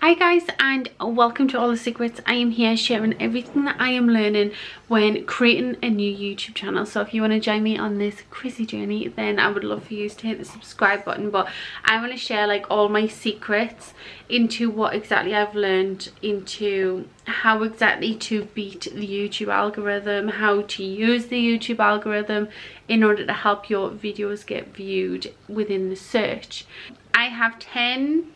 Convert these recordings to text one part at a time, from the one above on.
Hi guys, and welcome to All the Secrets. I am here sharing everything that I am learning when creating a new YouTube channel. So if you want to join me on this crazy journey, then I would love for you to hit the subscribe button. But I want to share like all my secrets into what exactly I've learned, into how exactly to beat the YouTube algorithm, how to use the YouTube algorithm in order to help your videos get viewed within the search. I have 10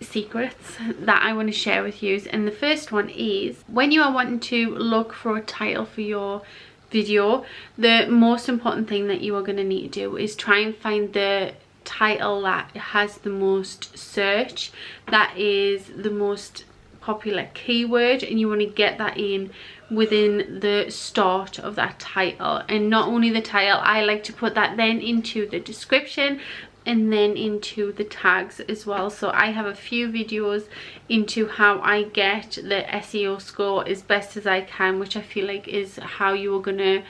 secrets that I want to share with you, and the first one is when you are wanting to look for a title for your video, the most important thing that you are going to need to do is try and find the title that has the most search, that is the most popular keyword, and you want to get that in within the start of that title. And not only the title, I like to put that then into the description and then into the tags as well. So I have a few videos into how I get the SEO score as best as I can, which I feel like is how you are gonna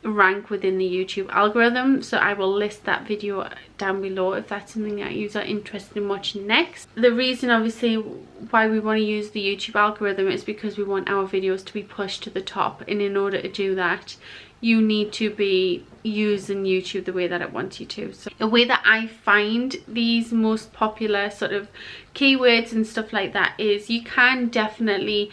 rank within the YouTube algorithm. So I will list that video down below if that's something that you are interested in watching next. The reason obviously why we want to use the YouTube algorithm is because we want our videos to be pushed to the top, and in order to do that you need to be using YouTube the way that it wants you to. So the way that I find these most popular sort of keywords and stuff like that is you can definitely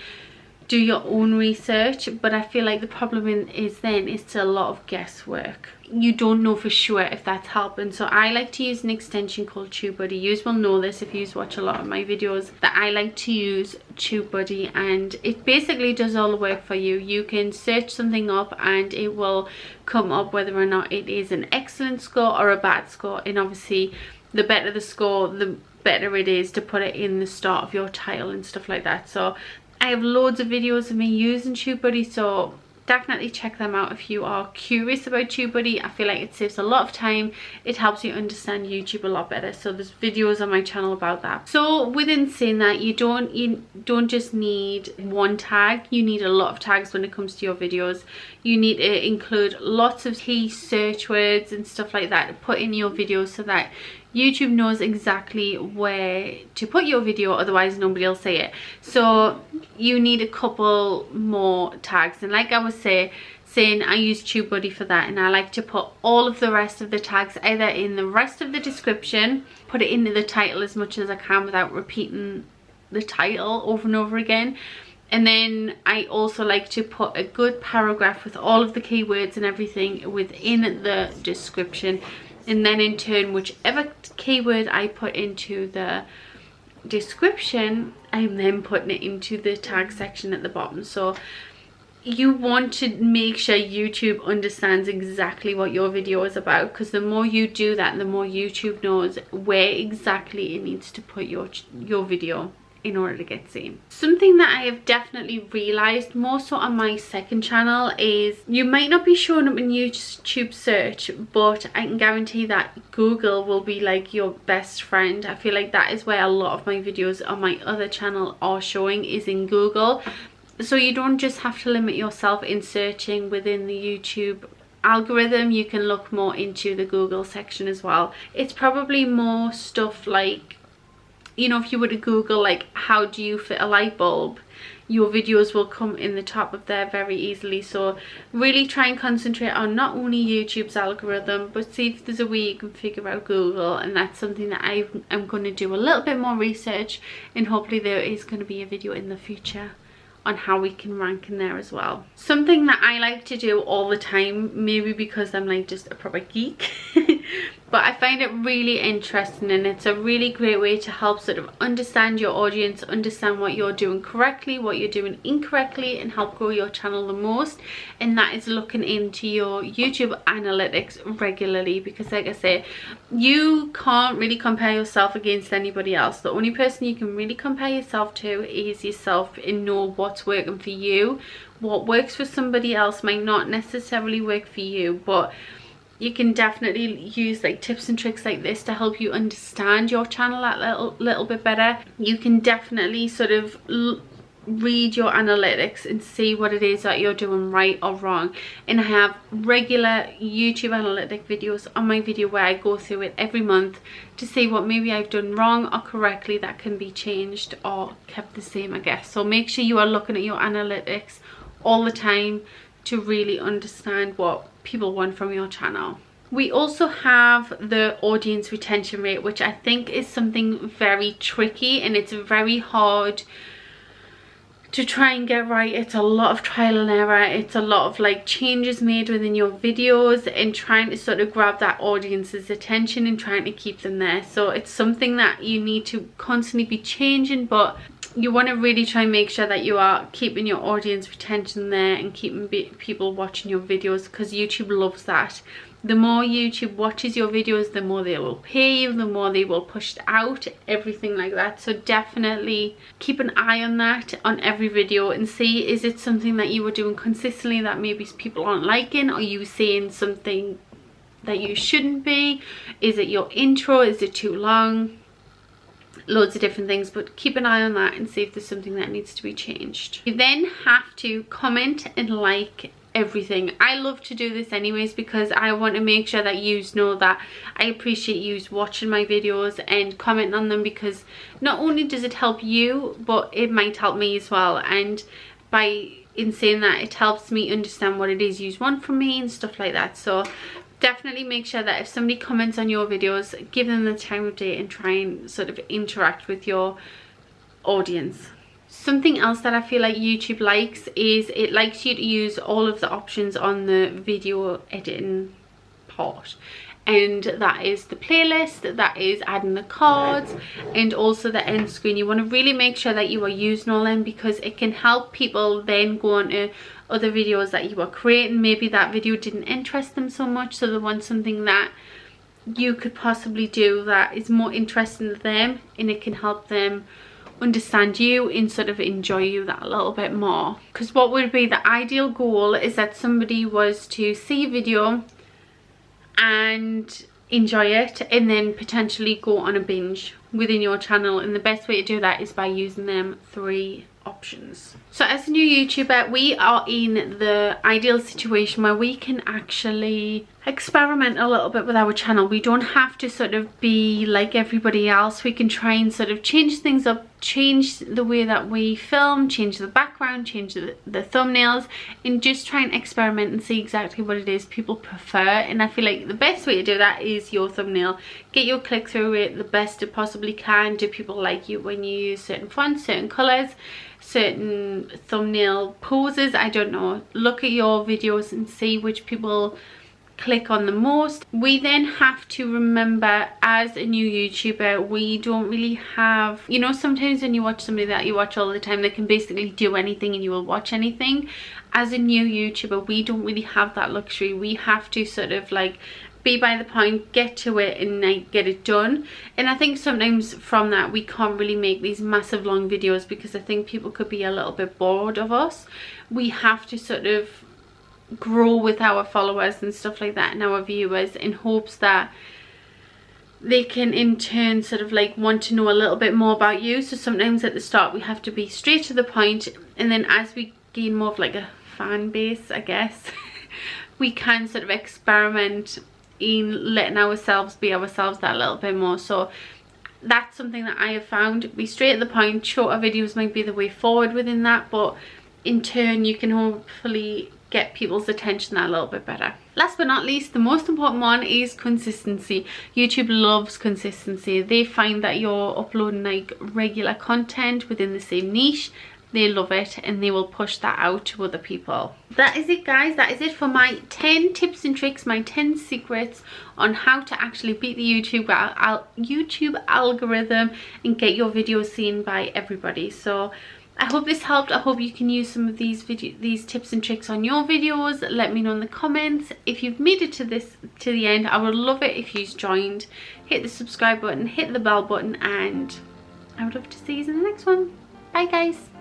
do your own research, but I feel like the problem is it's a lot of guesswork. You don't know for sure if that's helping. So I like to use an extension called TubeBuddy. You will know this if you watch a lot of my videos, that I like to use TubeBuddy, and it basically does all the work for you. You can search something up and it will come up whether or not it is an excellent score or a bad score, and obviously the better the score, the better it is to put it in the start of your title and stuff like that. So I have loads of videos of me using TubeBuddy, so definitely check them out if you are curious about TubeBuddy. I feel like it saves a lot of time. It helps you understand YouTube a lot better. So there's videos on my channel about that. So within saying that, you don't just need one tag. You need a lot of tags when it comes to your videos. You need to include lots of key search words and stuff like that to put in your videos so that YouTube knows exactly where to put your video, otherwise nobody will see it. So you need a couple more tags, and like I was saying, I use TubeBuddy for that, and I like to put all of the rest of the tags either in the rest of the description, put it into the title as much as I can without repeating the title over and over again. And then I also like to put a good paragraph with all of the keywords and everything within the description. And then in turn, whichever keyword I put into the description, I'm then putting it into the tag section at the bottom. So you want to make sure YouTube understands exactly what your video is about, because the more you do that, the more YouTube knows where exactly it needs to put your video in order to get seen. Something that I have definitely realized more so on my second channel is you might not be showing up in YouTube search, but I can guarantee that Google will be like your best friend. I feel like that is where a lot of my videos on my other channel are showing, is in Google. So you don't just have to limit yourself in searching within the YouTube algorithm. You can look more into the Google section as well. It's probably more stuff like, you know, if you were to Google like how do you fit a light bulb, your videos will come in the top of there very easily. So really try and concentrate on not only YouTube's algorithm, but see if there's a way you can figure out Google, and that's something that I'm going to do a little bit more research, and hopefully there is going to be a video in the future on how we can rank in there as well. Something that I like to do all the time, maybe because I'm like just a proper geek, but I find it really interesting, and it's a really great way to help sort of understand your audience, understand what you're doing correctly, what you're doing incorrectly, and help grow your channel the most. And that is looking into your YouTube analytics regularly, because like I say, you can't really compare yourself against anybody else. The only person you can really compare yourself to is yourself, and know what's working for you. What works for somebody else might not necessarily work for you, but you can definitely use like tips and tricks like this to help you understand your channel that little bit better. You can definitely sort of read your analytics and see what it is that you're doing right or wrong. And I have regular YouTube analytic videos on my video where I go through it every month to see what maybe I've done wrong or correctly that can be changed or kept the same, I guess. So make sure you are looking at your analytics all the time to really understand what people want from your channel. We also have the audience retention rate, which I think is something very tricky, and it's very hard to try and get right. It's a lot of trial and error. It's a lot of like changes made within your videos and trying to sort of grab that audience's attention and trying to keep them there. So it's something that you need to constantly be changing, but you want to really try and make sure that you are keeping your audience retention there and keeping people watching your videos, because YouTube loves that. The more YouTube watches your videos, the more they will pay you, the more they will push it out, everything like that. So definitely keep an eye on that on every video and see, is it something that you are doing consistently that maybe people aren't liking? Are you saying something that you shouldn't be? Is it your intro? Is it too long? Loads of different things, but keep an eye on that and see if there's something that needs to be changed. You then have to comment and like everything. I love to do this anyways because I want to make sure that you know that I appreciate you watching my videos and commenting on them, because not only does it help you, but it might help me as well. And in saying that, it helps me understand what it is you want from me and stuff like that. So definitely make sure that if somebody comments on your videos, give them the time of day and try and sort of interact with your audience. Something else that I feel like YouTube likes is it likes you to use all of the options on the video editing part, and that is the playlist, that is adding the cards, and also the end screen. You want to really make sure that you are using all them, because it can help people then go on to other videos that you are creating. Maybe that video didn't interest them so much, so they want something that you could possibly do that is more interesting to them, and it can help them understand you and sort of enjoy you that a little bit more. Because what would be the ideal goal is that somebody was to see a video and enjoy it and then potentially go on a binge within your channel, and the best way to do that is by using them 3 options. So as a new YouTuber, we are in the ideal situation where we can actually experiment a little bit with our channel. We don't have to sort of be like everybody else. We can try and sort of change things up, change the way that we film, change the background, change the thumbnails, and just try and experiment and see exactly what it is people prefer. And I feel like the best way to do that is your thumbnail. Get your click-through rate the best it possibly can. Do people like you when you use certain fonts, certain colors, certain thumbnail poses? I don't know. Look at your videos and see which people click on the most. We then have to remember, as a new YouTuber, we don't really have, you know, sometimes when you watch somebody that you watch all the time, they can basically do anything and you will watch anything. As a new YouTuber, we don't really have that luxury. We have to sort of like be by the point, get to it, and like get it done. And I think sometimes from that we can't really make these massive long videos, because I think people could be a little bit bored of us. We have to sort of grow with our followers and stuff like that and our viewers, in hopes that they can in turn sort of like want to know a little bit more about you. So sometimes at the start we have to be straight to the point, and then as we gain more of like a fan base, I guess, we can sort of experiment in letting ourselves be ourselves that little bit more. So that's something that I have found. Be straight to the point. Shorter videos might be the way forward within that, but in turn you can hopefully get people's attention that a little bit better. Last but not least, the most important one is consistency. YouTube loves consistency. They find that you're uploading like regular content within the same niche. They love it, and they will push that out to other people. That is it, guys. That is it for my 10 tips and tricks, my 10 secrets on how to actually beat the YouTube algorithm and get your videos seen by everybody. So I hope this helped. I hope you can use some of these tips and tricks on your videos. Let me know in the comments. If you've made it to the end, I would love it if you've joined. Hit the subscribe button, hit the bell button, and I would love to see you in the next one. Bye, guys.